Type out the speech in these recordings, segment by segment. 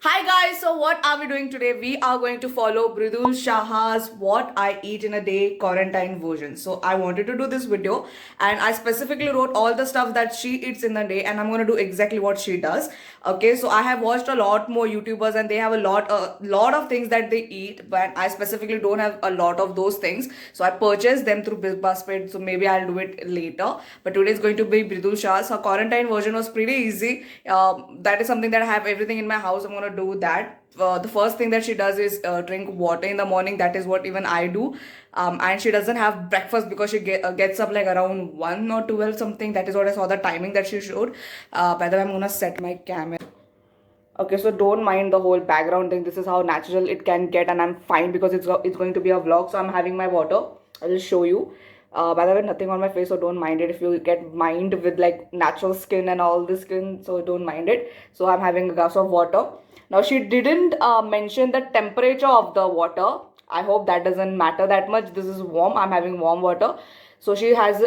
Hi guys, so what are we doing today? We are going to follow Bridul Shaha's What I Eat in a Day quarantine version. So I wanted to do this video and I specifically wrote all the stuff that she eats in the day and I'm going to do exactly what she does. Okay, so I have watched a lot more YouTubers and they have a lot of things that they eat, but I specifically don't have a lot of those things. So I purchased them through BizBuzzFeed, so maybe I'll do it later. But today is going to be Bridul Shah's. Her quarantine version was pretty easy. That is something that I have everything in my house. I'm gonna do that. The first thing that she does is drink water in the morning. That is what even I do. And she doesn't have breakfast because she gets up like around 1 or 12 something. That is what I saw the timing that she showed. By the way, I'm gonna set my camera. Okay, so don't mind the whole background thing. This is how natural it can get, and I'm fine because it's going to be a vlog. So I'm having my water. I will show you. By the way, nothing on my face, so don't mind it if you get mined with like natural skin and all the skin, so don't mind it. So I'm having a glass of water. Now she didn't mention the temperature of the water. I hope that doesn't matter that much. This is warm. I'm having warm water. So she has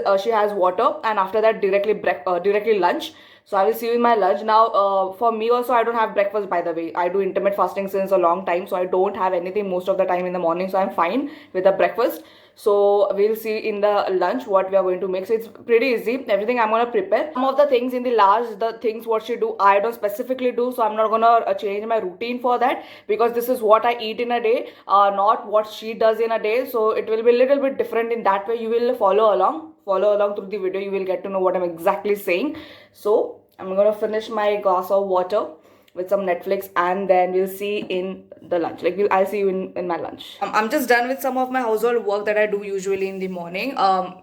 water, and after that directly lunch. So I will see you in my lunch. Now, for me also, I don't have breakfast, by the way. I do intermittent fasting since a long time, so I don't have anything most of the time in the morning. So I'm fine with the breakfast. So we'll see in the lunch what we are going to make. So it's pretty easy. Everything I'm gonna prepare. Some of the things in the things what she do, I don't specifically do. So I'm not gonna change my routine for that because this is what I eat in a day, not what she does in a day. So it will be a little bit different in that way. You will follow along through the video. You will get to know what I'm exactly saying. So I'm gonna finish my glass of water with some Netflix and then we'll see in the lunch. I'll see you in my lunch. I'm just done with some of my household work that I do usually in the morning.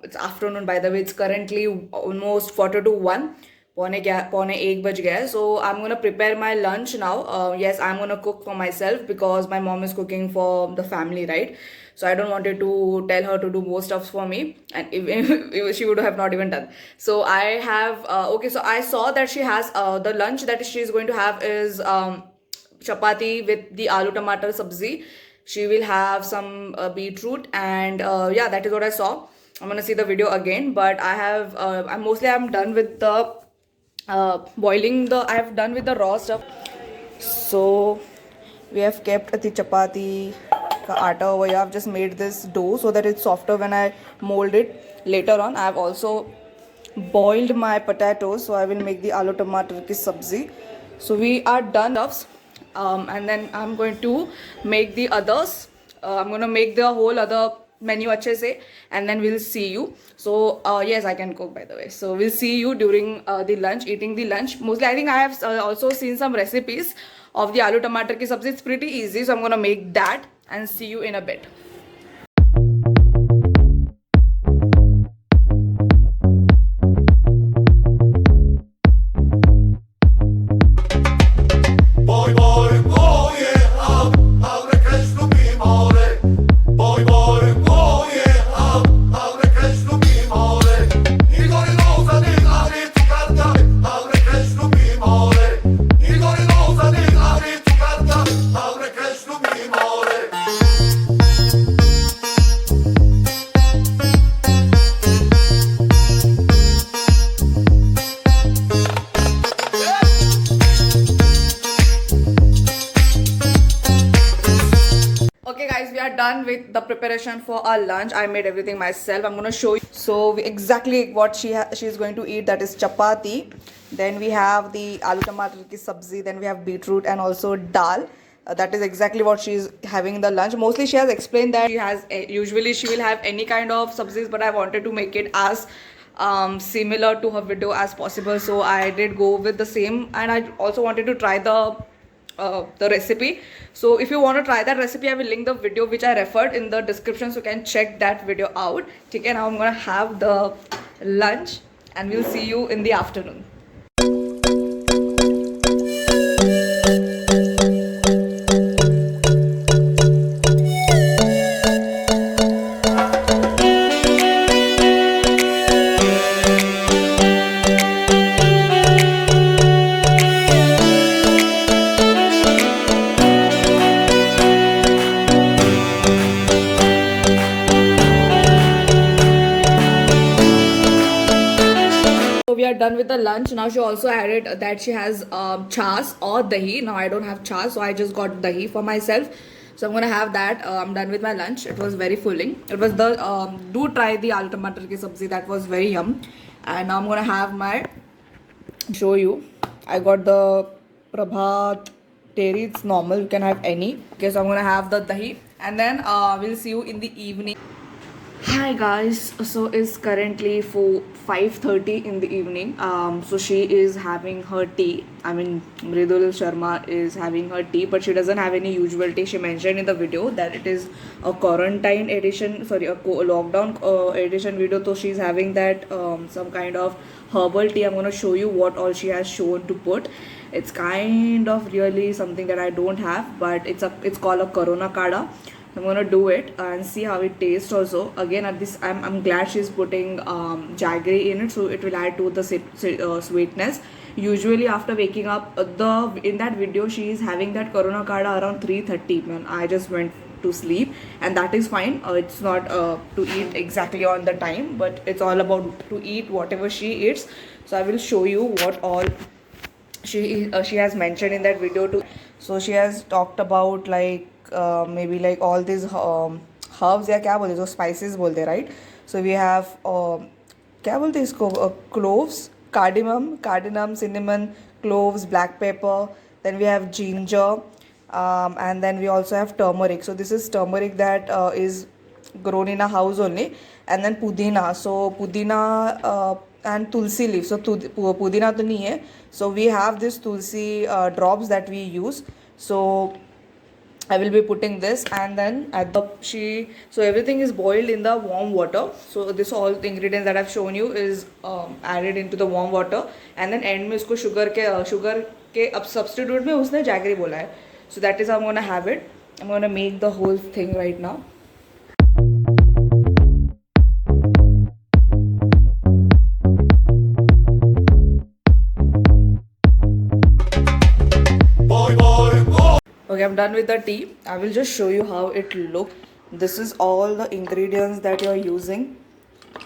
It's afternoon, by the way. It's currently almost 4 to 1. पौने 1 बज गया है. So I'm gonna prepare my lunch now. Yes, I'm gonna cook for myself because my mom is cooking for the family, right? So I don't wanted to tell her to do more stuff for me, and if she would have not even done. So I have okay. So I saw that she has the lunch that she is going to have is chapati with the aloo tomato sabzi. She will have some beetroot and yeah, that is what I saw. I'm gonna see the video again, but I have I'm done with the I have done with the raw stuff. So we have kept the chapati atta over here. I've just made this dough so that it's softer when I mold it later on. I've also boiled my potatoes, so I will make the aloo tomato ki sabzi. So we are done and then I'm going to make the others. I'm going to make the whole other menu अच्छे से and then we'll see you. So yes, I can cook, by the way. So we'll see you during the lunch, eating the lunch. Mostly I think I have also seen some recipes of the aloo tomato ki sabzi. It's pretty easy, so I'm gonna make that and see you in a bit. Okay guys, we are done with the preparation for our lunch. I made everything myself. I'm going to show you. So exactly what she is going to eat, that is chapati. Then we have the aloo tomato ki sabzi. Then we have beetroot and also dal. That is exactly what she is having in the lunch. Mostly she has explained that usually she will have any kind of sabzis, but I wanted to make it as similar to her video as possible. So I did go with the same, and I also wanted to try the recipe. So if you want to try that recipe, I will link the video which I referred in the description, so you can check that video out. Okay, now I'm gonna have the lunch and we'll see you in the afternoon. done with the lunch. Now she also added that she has chas or dahi. Now I don't have chas, so I just got dahi for myself. So I'm gonna have that. I'm done with my lunch. It was very filling. It was the do try the aloo tomato ki sabzi. That was very yum. And now I'm gonna have my show you. I got the Prabhat Terry. It's normal. You can have any. Okay, so I'm gonna have the dahi, and then we'll see you in the evening. Hi guys, so it's currently for 5:30 in the evening. So she is having her tea. I mean, Mridul Sharma is having her tea, but she doesn't have any usual tea. She mentioned in the video that it is a quarantine edition, sorry, a lockdown edition video. So she's having that some kind of herbal tea. I'm gonna show you what all she has shown to put. It's kind of really something that I don't have, but it's called a Corona Kada. I'm gonna do it and see how it tastes also. Again, at this I'm glad she's putting jaggery in it, so it will add to the sweetness. Usually after waking up, in that video she is having that Corona Kada around 3:30. Man, I just went to sleep, and that is fine. It's not to eat exactly on the time, but it's all about to eat whatever she eats. So I will show you what all she has mentioned in that video too. So she has talked about like maybe like all these herbs या क्या बोलते हैं, जो spices बोलते हैं, right? So we have क्या बोलते हैं इसको, cloves, cardamom, cinnamon, cloves, black pepper. Then we have ginger, and then we also have turmeric. So this is turmeric that is grown in a house only, and then pudina. So pudina and tulsi leaf. So pudina to nahi hai. So we have this tulsi drops that we use. So I will be putting this, and then at the so everything is boiled in the warm water. So this all the ingredients that I've shown you is added into the warm water, and then end में इसको sugar के अब substitute में उसने jaggery बोला है. So that is how I'm gonna have it. I'm gonna make the whole thing right now. Okay, I'm done with the tea. I will just show you how it looks. This is all the ingredients that you're using.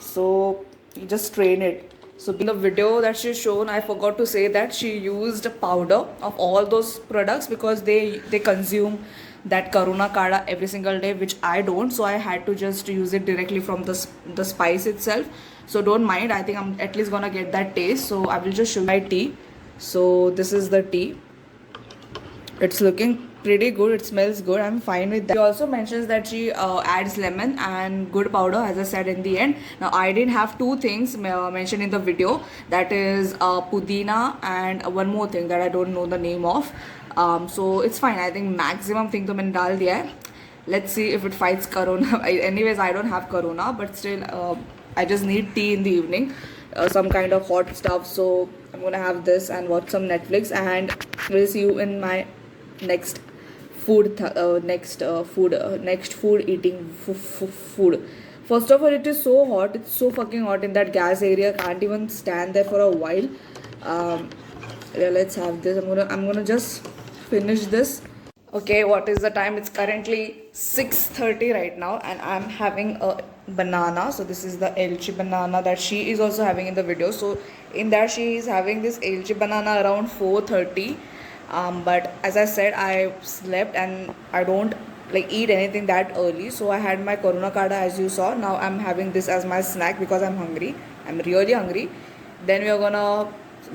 So you just strain it. So in the video that she's shown, I forgot to say that she used powder of all those products because they consume that Corona Kada every single day, which I don't. So I had to just use it directly from the spice itself. So don't mind. I think I'm at least gonna get that taste. So I will just show my tea. So this is the tea. It's looking pretty good. It smells good. I'm fine with that. She also mentions that she adds lemon and good powder, as I said in the end. Now I did have two things mentioned in the video, that is pudina and one more thing that I don't know the name of. So it's fine. I think maximum thing to maine dal diya hai. Let's see if it fights corona. Anyways, I don't have corona, but still I just need tea in the evening, some kind of hot stuff. So I'm gonna have this and watch some Netflix, and we'll see you in my next food eating food. First of all, it is so hot. It's so fucking hot in that gas area. Can't even stand there for a while. Yeah, let's have this. I'm gonna just finish this. Okay, what is the time? It's currently 6:30 right now, and I'm having a banana. So this is the elchi banana that she is also having in the video. So in that she is having this elchi banana around 4:30. But as I said, I slept and I don't like eat anything that early. So I had my Corona Kada, as you saw. Now I'm having this as my snack because I'm hungry. I'm really hungry. Then we are gonna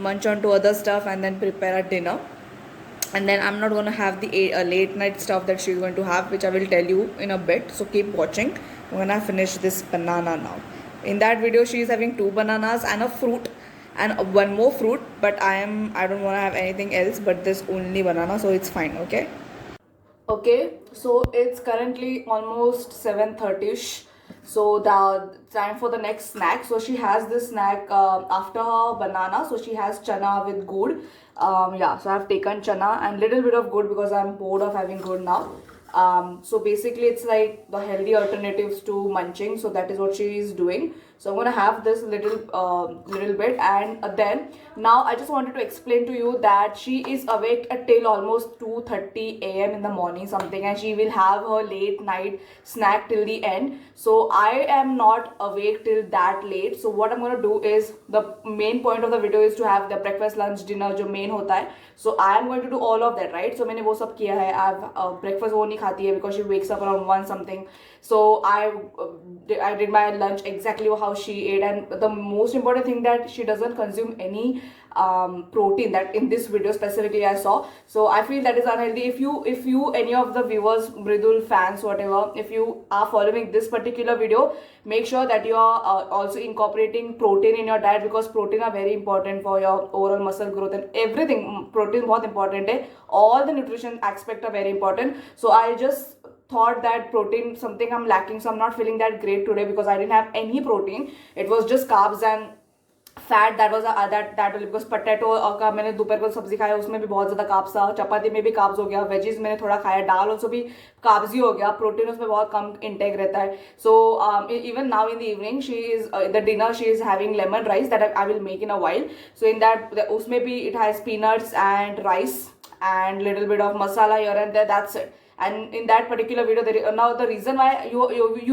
munch on to other stuff and then prepare our dinner. And then I'm not going to have the late night stuff that she's going to have, which I will tell you in a bit. So keep watching. I'm going to finish this banana now. In that video, she is having 2 bananas and a fruit and one more fruit. But I don't want to have anything else but this only banana. So it's fine, okay? Okay, so it's currently almost 7:30ish. So the time for the next snack. So she has this snack after her banana. So she has chana with good. Yeah, so I've taken chana and little bit of good because I'm bored of having good now. So basically it's like the healthy alternatives to munching. So that is what she is doing. So I'm gonna have this little bit, and then now I just wanted to explain to you that she is awake till almost 2:30 a.m. in the morning something, and she will have her late night snack till the end. So I am not awake till that late. So what I'm gonna do is, the main point of the video is to have the breakfast, lunch, dinner जो main होता है. So I am going to do all of that, right? So मैंने वो सब किया है. I've breakfast वो नहीं खाती है because she wakes up around 1 something. So I did my lunch exactly how she ate, and the most important thing that she doesn't consume any protein, that in this video specifically I saw. So I feel that is unhealthy. If you any of the viewers, Mridul fans, whatever, if you are following this particular video, make sure that you are also incorporating protein in your diet, because protein are very important for your overall muscle growth and everything. Protein बहुत important है. All the nutrition aspect are very important. So I just thought that protein something I'm lacking, so I'm not feeling that great today because I didn't have any protein. It was just carbs and fat. That was that because potato का मैंने दोपहर को सब्जी खाया, उसमें भी बहुत ज़्यादा कार्ब्स था. चपाती में भी कार्ब्स हो गया, वेजीज मैंने थोड़ा खाया, दाल ऑल्सो भी कार्ब्स ही हो गया. प्रोटीन उसमें बहुत कम इंटेक रहता है. So even now in the evening she is the dinner she is having lemon rice that I will make in a while. So in that उसमें भी it has peanuts and rice and little bit of masala here and there. That's it. And in that particular video, now the reason why you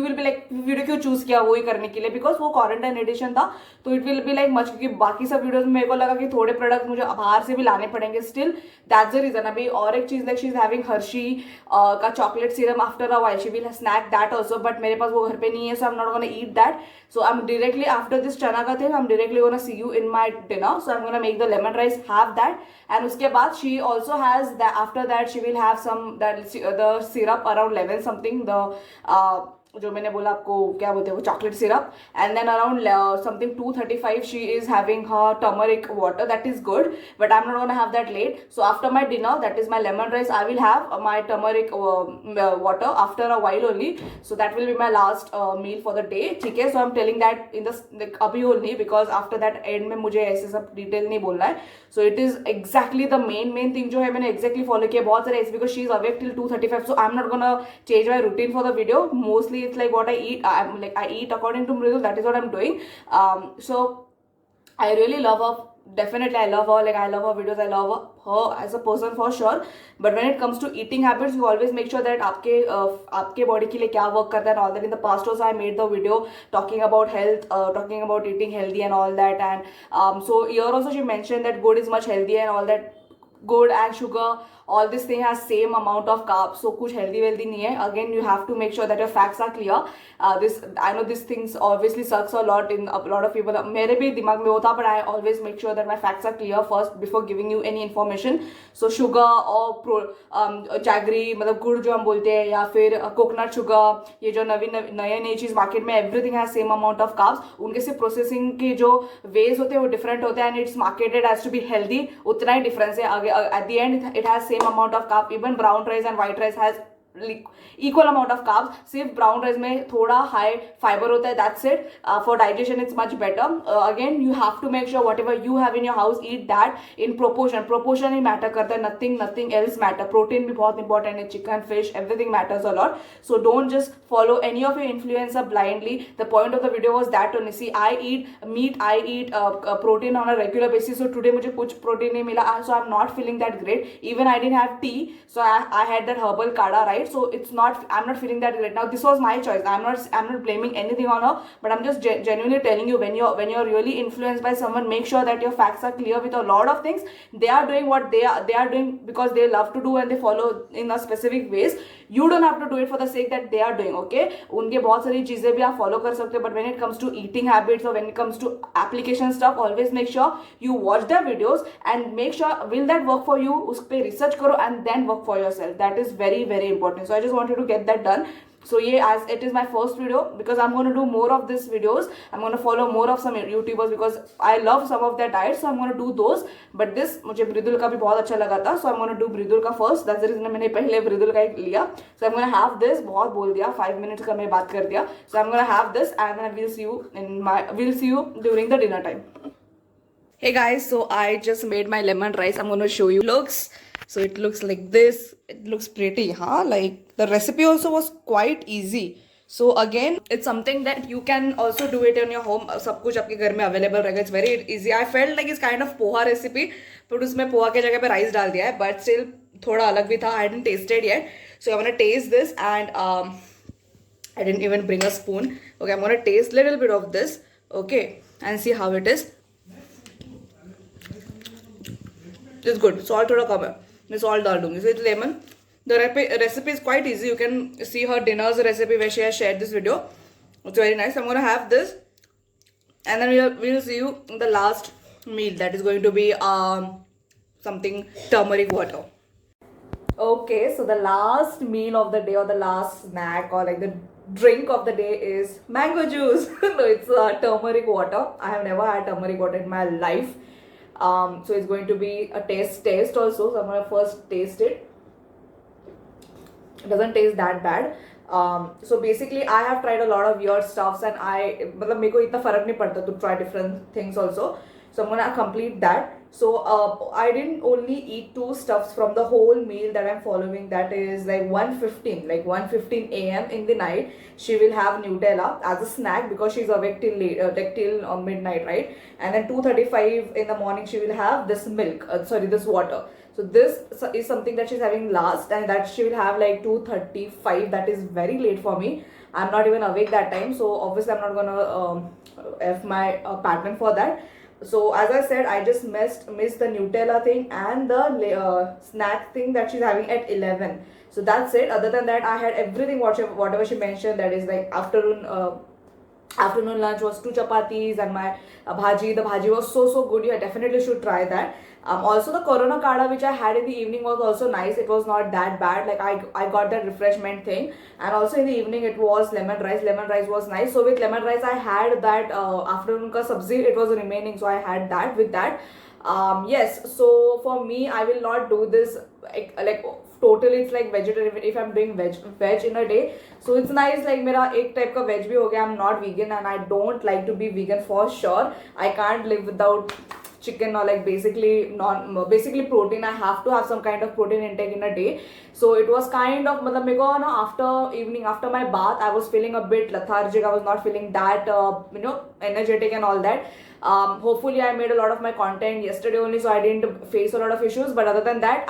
will be like, video क्यों choose किया वो ही करने के लिए, because वो quarantine addition था, तो it will be like much, क्योंकि बाकी सब वीडियोस में मेरे को लगा कि थोड़े प्रोडक्ट मुझे बाहर से भी लाने पड़ेंगे. Still that's the reason. अभी और एक चीज, like she is having Hershey का chocolate serum after a while, she will snack that also, but मेरे पास वो घर पे नहीं है, so I am not gonna eat that. So I'm directly after this chana ka thing, I'm directly gonna see you in my dinner. So I'm gonna make the lemon rice, have that, and uske baad she also has that. After that she will have some the syrup around 11 something, the जो मैंने बोला आपको क्या बोलते हैं वो chocolate syrup. And then around something 2:35 she is having her turmeric water. That is good, but I am not gonna have that late. So after my dinner, that is my lemon rice, I will have my turmeric water after a while only. So that will be my last meal for the day. ठीक है. So I am telling that in the अभी only, because after that and में मुझे ऐसे सब detail नहीं बोलना है. So it is exactly the main thing जो है मैंने एक्जैक्टली फॉलो किया. बहुत सारे ऐसे, because she is awake till 2:35. So I am not gonna change my routine for the video. Mostly it's like what I eat. I eat according to Mridul. That is what I'm doing. So I really love her. Definitely I love her. Like I love her videos. I love her as a person for sure. But when it comes to eating habits, you always make sure that आपके body के लिए क्या work करता है and all that. In the past also I made the video talking about health, talking about eating healthy and all that. And so here also she mentioned that good is much healthier and all that. Good and sugar, all this thing has same amount of carbs, so कुछ healthy नहीं है. Again, you have to make sure that your facts are clear. I know these things obviously sucks a lot in a lot of people. मेरे भी दिमाग में होता, but I always make sure that my facts are clear first before giving you any information. So sugar और jaggery मतलब गुड़ जो हम बोलते हैं, या फिर कोकोनट शुगर, ये जो नई चीज़ मार्केट में, everything has same amount of carbs. उनके सिर्फ प्रोसेसिंग के जो वेज होते हैं वो डिफरेंट होते हैं, and it's marketed as to be healthy. उतना ही डिफरेंस है. At the end it has same amount of carb. Even brown rice and white rice has equal amount of carbs. सिर्फ brown rice में थोड़ा high fiber होता है. That's it. For digestion it's much better. Again you have to make sure whatever you have in your house, eat that in proportion. Proportion he matter करता है. Nothing else matter. Protein भी बहुत important है. Chicken, fish, everything matters a lot. So don't just follow any of your influencer blindly. The point of the video was that only. See, I eat meat, I eat protein on a regular basis. So today मुझे कुछ protein नहीं मिला, so I'm not feeling that great. Even I didn't have tea, so I had that herbal kada, right? So it's not, I'm not feeling that great. Now this was my choice. I'm not blaming anything on her, but I'm just genuinely telling you, when you're really influenced by someone, make sure that your facts are clear with a lot of things. They are doing what they are doing because they love to do and they follow in a specific ways. You don't have to do it for the sake that they are doing. Okay, उनके बहुत सारी चीजें भी आप follow कर सकते हो, but when it comes to eating habits or when it comes to application stuff, always make sure you watch their videos and make sure will that work for you. उस पे research करो and then work for yourself. That is very very important. So I just wanted to get that done. So yeah, as it is my first video, because I'm going to do more of these videos. I'm going to follow more of some YouTubers because I love some of their diets, so I'm going to do those. But this मुझे ब्रिदुल का भी बहुत अच्छा लगा था, so I'm going to do ब्रिदुल का first. That's the reason मैंने पहले ब्रिदुल का एक लिया. So I'm going to have this. बहुत बोल दिया, 5 minutes का मैं बात कर दिया. So I'm going to have this and then we'll see you during the dinner time. Hey guys, so I just made my lemon rice. I'm going to show you. So it looks like this. It looks pretty, huh? Like the recipe also was quite easy. So again, it's something that you can also do it in your home. सब कुछ आपके घर में available रहेगा. It's very easy. I felt like it's kind of poha recipe, but उसमें पोहा के जगह पे राइस डाल दिया है. But still थोड़ा अलग भी था. I hadn't tasted yet, so I'm gonna taste this and I didn't even bring a spoon. Okay, I'm gonna taste little bit of this. Okay, and see how it is. It's good. Salt थोड़ा कम है. मैं salt डाल दूंगी. So it's lemon. The recipe is quite easy. You can see her dinner's recipe where she has shared this video. It's very nice. I'm gonna have this, and then we'll see you in the last meal. That is going to be something turmeric water. Okay, so the last meal of the day or the last snack or like the drink of the day is mango juice. No, it's turmeric water. I have never had turmeric water in my life. So it's going to be a taste also. So I'm gonna first taste it. It doesn't taste that bad. So basically I have tried a lot of weird stuffs and मतलब मेरे को इतना फर्क नहीं पड़ता to try different things also. So I'm gonna complete that. So I didn't only eat 2 stuffs from the whole meal that I'm following. That is like 1:15 a.m. in the night. She will have Nutella as a snack because she's awake till late, like till midnight, right? And then 2:35 in the morning she will have this milk. This water. So this is something that she's having last, and that she will have like 2:35. That is very late for me. I'm not even awake that time, so obviously I'm not gonna f my pattern for that. So as I said, I just missed the Nutella thing and the snack thing that she's having at 11. So that's it. Other than that, I had everything whatever she mentioned. That is like afternoon lunch was 2 chapatis and my bhaji. The bhaji was so good. You definitely should try that. Also the corona kada which I had in the evening was also nice. It was not that bad. Like I got that refreshment thing, and also in the evening it was lemon rice. Lemon rice was nice. So with lemon rice I had that afternoon ka sabzi. It was remaining, so I had that with that. Yes, so for me I will not do this like totally. It's like vegetarian if I'm doing veg in a day. So it's nice like मेरा एक type का veg भी हो गया. I'm not vegan and I don't like to be vegan for sure. I can't live without chicken or like basically protein. I have to have some kind of protein intake in a day. So it was kind of मतलब मेरे को ना after my bath I was feeling a bit lethargic. I was not feeling that energetic and all that. Hopefully I made a lot of my content yesterday only, so I didn't face a lot of issues, but other than that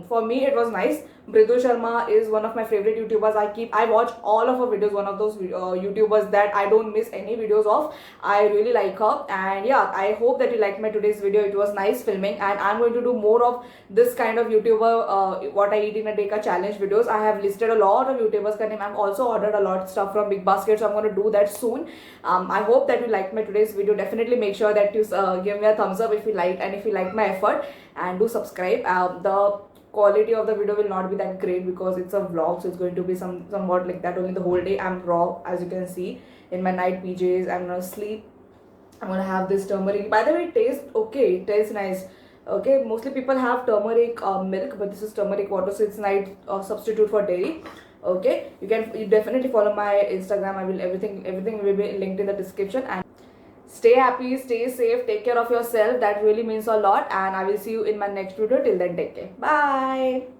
for me it was nice. Mridul Sharma is one of my favorite YouTubers. I watch all of her videos. One of those YouTubers that I don't miss any videos of. I really like her, and yeah, I hope that you liked my today's video. It was nice filming, and I'm going to do more of this kind of YouTuber what I eat in a day ka challenge videos. I have listed a lot of YouTubers ka name. I've also ordered a lot of stuff from Big Basket, so I'm going to do that soon. I hope that you liked my today's video. Definitely make sure that you give me a thumbs up if you like, and if you like my effort, and do subscribe. The quality of the video will not be that great because it's a vlog, so it's going to be somewhat like that only the whole day. I'm raw, as you can see, in my night PJs. I'm gonna sleep. I'm gonna have this turmeric. By the way, it tastes okay. It tastes nice. Okay, mostly people have turmeric milk, but this is turmeric water, so it's nice substitute for dairy. Okay, you definitely follow my Instagram. Everything will be linked in the description. And stay happy, stay safe, take care of yourself. That really means a lot, and I will see you in my next video. Till then, take care. Bye.